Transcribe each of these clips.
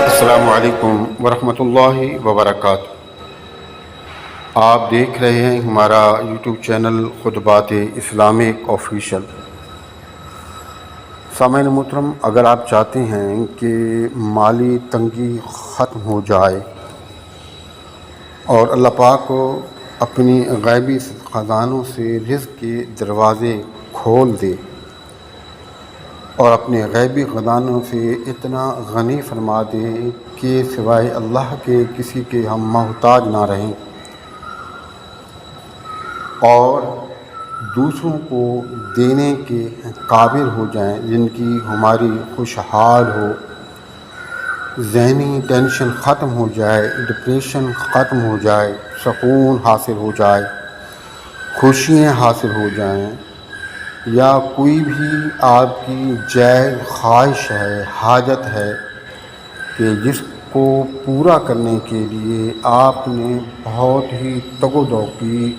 السلام علیکم ورحمۃ اللہ وبرکاتہ۔ آپ دیکھ رہے ہیں ہمارا یوٹیوب چینل خطبات اسلامک آفیشیل۔ سامعین محترم، اگر آپ چاہتے ہیں کہ مالی تنگی ختم ہو جائے اور اللہ پاک کو اپنی غیبی خزانوں سے رزق کے دروازے کھول دے اور اپنے غیبی خزانوں سے اتنا غنی فرما دے کہ سوائے اللہ کے کسی کے ہم محتاج نہ رہیں اور دوسروں کو دینے کے قابل ہو جائیں، زندگی ہماری خوشحال ہو، ذہنی ٹینشن ختم ہو جائے، ڈپریشن ختم ہو جائے، سکون حاصل ہو جائے، خوشیاں حاصل ہو جائیں، یا کوئی بھی آپ کی جائز خواہش ہے، حاجت ہے کہ جس کو پورا کرنے کے لیے آپ نے بہت ہی تگ و دو کی،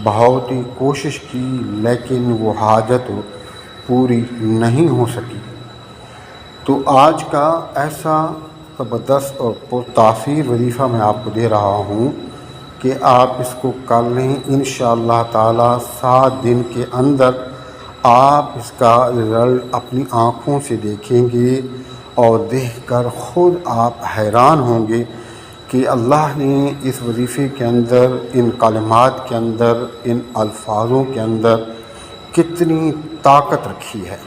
بہت ہی کوشش کی، لیکن وہ حاجت پوری نہیں ہو سکی، تو آج کا ایسا زبردست اور پرتاثیر وظیفہ میں آپ کو دے رہا ہوں کہ آپ اس کو کر لیں۔ انشاءاللہ تعالی 7 دن کے اندر آپ اس کا رزلٹ اپنی آنکھوں سے دیکھیں گے اور دیکھ کر خود آپ حیران ہوں گے کہ اللہ نے اس وظیفے کے اندر، ان کلمات کے اندر، ان الفاظوں کے اندر کتنی طاقت رکھی ہے۔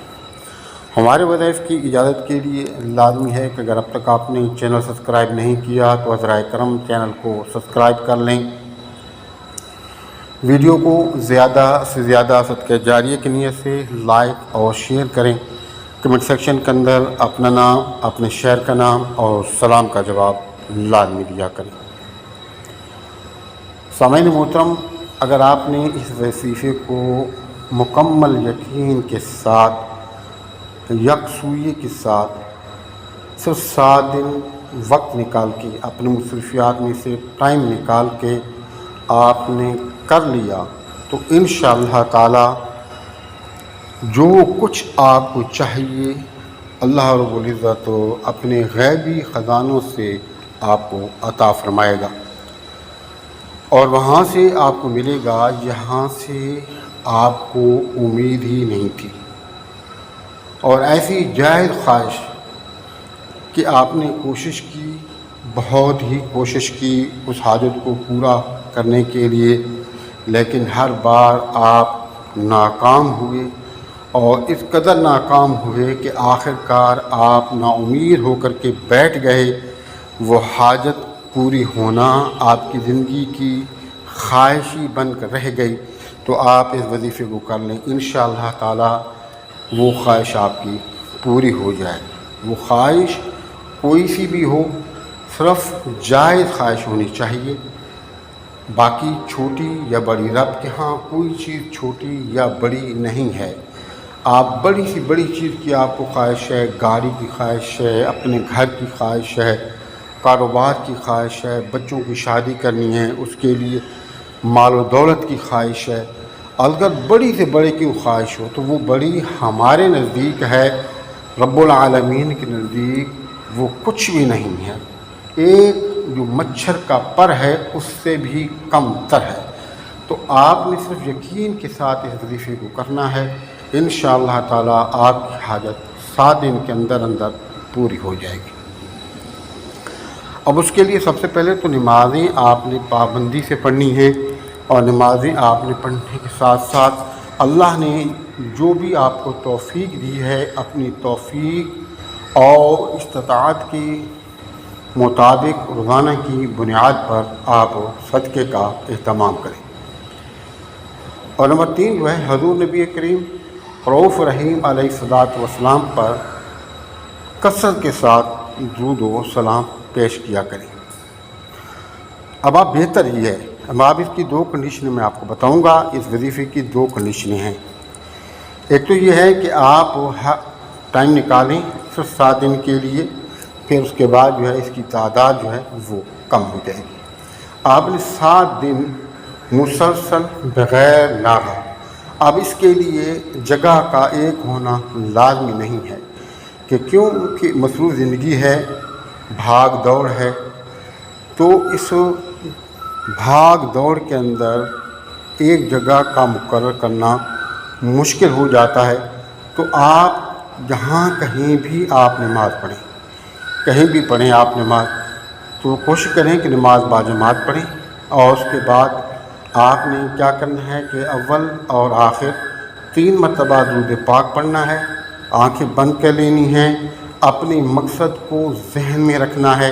ہمارے وظائف کی اجازت کے لیے لازمی ہے کہ اگر اب تک آپ نے چینل سبسکرائب نہیں کیا تو عذرائے کرم چینل کو سبسکرائب کر لیں، ویڈیو کو زیادہ سے زیادہ صدقہ جاریہ کی نیت سے لائک اور شیئر کریں، کمنٹ سیکشن کے اندر اپنا نام، اپنے شہر کا نام اور سلام کا جواب لازمی دیا کریں۔ سامعین محترم، اگر آپ نے اس وظیفے کو مکمل یقین کے ساتھ، یکسوئی کے ساتھ صرف 7 دن وقت نکال کے، اپنے مصروفیات میں سے ٹائم نکال کے آپ نے کر لیا، تو انشاءاللہ تعالی جو کچھ آپ کو چاہیے اللہ رب العزت اپنے غیبی خزانوں سے آپ کو عطا فرمائے گا، اور وہاں سے آپ کو ملے گا جہاں سے آپ کو امید ہی نہیں تھی، اور ایسی جائز خواہش کہ آپ نے کوشش کی، بہت ہی کوشش کی اس حاجت کو پورا کرنے کے لیے، لیکن ہر بار آپ ناکام ہوئے، اور اس قدر ناکام ہوئے کہ آخر کار آپ نا امید ہو کر کے بیٹھ گئے۔ وہ حاجت پوری ہونا آپ کی زندگی کی خواہشی بن کر رہ گئی، تو آپ اس وظیفے کو کر لیں، انشاءاللہ تعالی وہ خواہش آپ کی پوری ہو جائے۔ وہ خواہش کوئی سی بھی ہو، صرف جائز خواہش ہونی چاہیے، باقی چھوٹی یا بڑی، رب کے ہاں کوئی چیز چھوٹی یا بڑی نہیں ہے۔ آپ بڑی سی بڑی چیز کی آپ کو خواہش ہے، گاڑی کی خواہش ہے، اپنے گھر کی خواہش ہے، کاروبار کی خواہش ہے، بچوں کی شادی کرنی ہے، اس کے لیے مال و دولت کی خواہش ہے، اگر بڑی سے بڑے کی خواہش ہو تو وہ بڑی ہمارے نزدیک ہے، رب العالمین کے نزدیک وہ کچھ بھی نہیں ہے، ایک جو مچھر کا پر ہے اس سے بھی کم تر ہے۔ تو آپ نے صرف یقین کے ساتھ اس وظیفے کو کرنا ہے، انشاءاللہ تعالی آپ کی حاجت 7 دن کے اندر اندر پوری ہو جائے گی۔ اب اس کے لیے سب سے پہلے تو نمازیں آپ نے پابندی سے پڑھنی ہیں، اور نمازیں آپ نے پڑھنے کے ساتھ ساتھ اللہ نے جو بھی آپ کو توفیق دی ہے، اپنی توفیق اور استطاعت کے مطابق روزانہ کی بنیاد پر آپ صدقے کا اہتمام کریں۔ اور نمبر 3 جو ہے، حضور نبی کریم رؤوف رحیم علیہ السلام پر کثرت کے ساتھ درود و سلام پیش کیا کریں۔ اب آپ بہتر ہی ہے، اب آپ اس کی 2 کنڈیشنیں میں آپ کو بتاؤں گا۔ اس وظیفے کی 2 کنڈیشنیں ہیں۔ ایک تو یہ ہے کہ آپ ٹائم نکالیں صرف 7 دن کے لیے، پھر اس کے بعد جو ہے اس کی تعداد جو ہے وہ کم ہو جائے گی۔ آپ نے 7 دن مسلسل بغیر لاغا اب اس کے لیے جگہ کا ایک ہونا لازمی نہیں ہے کہ کیونکہ مصروف زندگی ہے، بھاگ دوڑ ہے، تو اس بھاگ دوڑ کے اندر ایک جگہ کا مقرر کرنا مشکل ہو جاتا ہے۔ تو آپ جہاں کہیں بھی آپ نماز پڑھیں، کہیں بھی پڑھیں آپ نماز، تو کوشش کریں کہ نماز باجماعت پڑھیں، اور اس کے بعد آپ نے کیا کرنا ہے کہ اول اور آخر 3 مرتبہ درود پاک پڑھنا ہے، آنکھیں بند کر لینی ہیں، اپنے مقصد کو ذہن میں رکھنا ہے،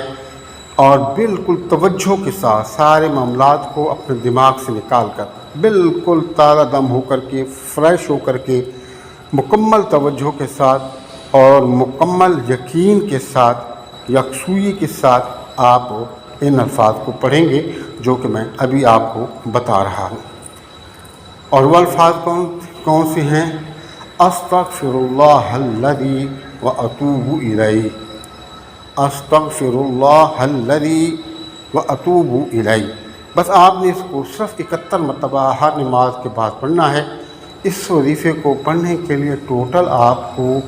اور بالکل توجہ کے ساتھ سارے معاملات کو اپنے دماغ سے نکال کر بالکل تازہ دم ہو کر کے، فریش ہو کر کے، مکمل توجہ کے ساتھ اور مکمل یقین کے ساتھ، یکسوئی کے ساتھ آپ ان الفاظ کو پڑھیں گے جو کہ میں ابھی آپ کو بتا رہا ہوں۔ اور وہ الفاظ کون سے ہیں؟ استغفر اللہ الذی واتوب الیہ، استغفر اللہ الذی واتوب الیہ۔ بس آپ نے اس کو صرف 71 مرتبہ ہر نماز کے بعد پڑھنا ہے۔ اس وظیفے کو پڑھنے کے لیے ٹوٹل آپ کو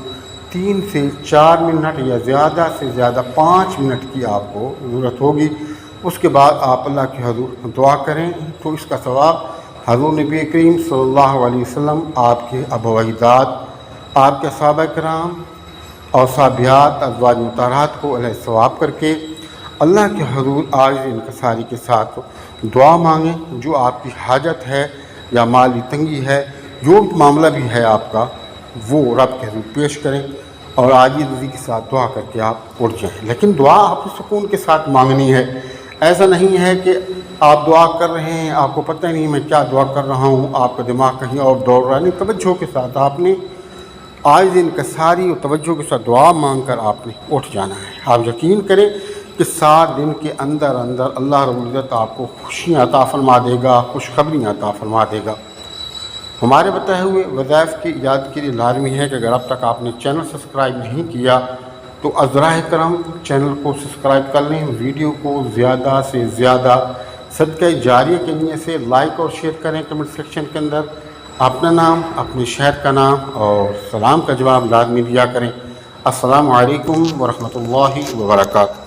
3 سے 4 منٹ یا زیادہ سے زیادہ 5 منٹ کی آپ کو ضرورت ہوگی۔ اس کے بعد آپ اللہ کے حضور دعا کریں تو اس کا ثواب حضور نبی کریم صلی اللہ علیہ وسلم، آپ کے ابا و اجداد، آپ کے صحابہ کرام اور صحابیات، ازواج مطہرات کو علیہ ثواب کر کے اللہ کے حضور آج انکساری کے ساتھ دعا مانگیں۔ جو آپ کی حاجت ہے یا مالی تنگی ہے، جو معاملہ بھی ہے آپ کا، وہ رب کے حضور پیش کریں اور عاجزی کے ساتھ دعا کر کے آپ اٹھ جائیں۔ لیکن دعا آپ سکون کے ساتھ مانگنی ہے۔ ایسا نہیں ہے کہ آپ دعا کر رہے ہیں، آپ کو پتہ نہیں میں کیا دعا کر رہا ہوں، آپ کا دماغ کہیں اور دوڑ رہا ہے۔ نہیں، توجہ کے ساتھ آپ نے عاجز انکساری اور توجہ کے ساتھ دعا مانگ کر آپ نے اٹھ جانا ہے۔ آپ یقین کریں کہ 7 دن کے اندر اللہ رب العزت آپ کو خوشیاں عطا فرما دے گا، خوشخبریاں عطا فرما دے گا۔ ہمارے بتائے ہوئے وظائف کی ایجاد کے لیے لازمی ہے کہ اگر اب تک آپ نے چینل سبسکرائب نہیں کیا تو ازراہ کرم چینل کو سبسکرائب کر لیں، ویڈیو کو زیادہ سے زیادہ صدقہ جاریہ کے لیے سے لائک اور شیئر کریں، کمنٹ سیکشن کے اندر اپنا نام، اپنے شہر کا نام اور سلام کا جواب لازمی دیا کریں۔ السلام علیکم ورحمۃ اللہ وبرکاتہ۔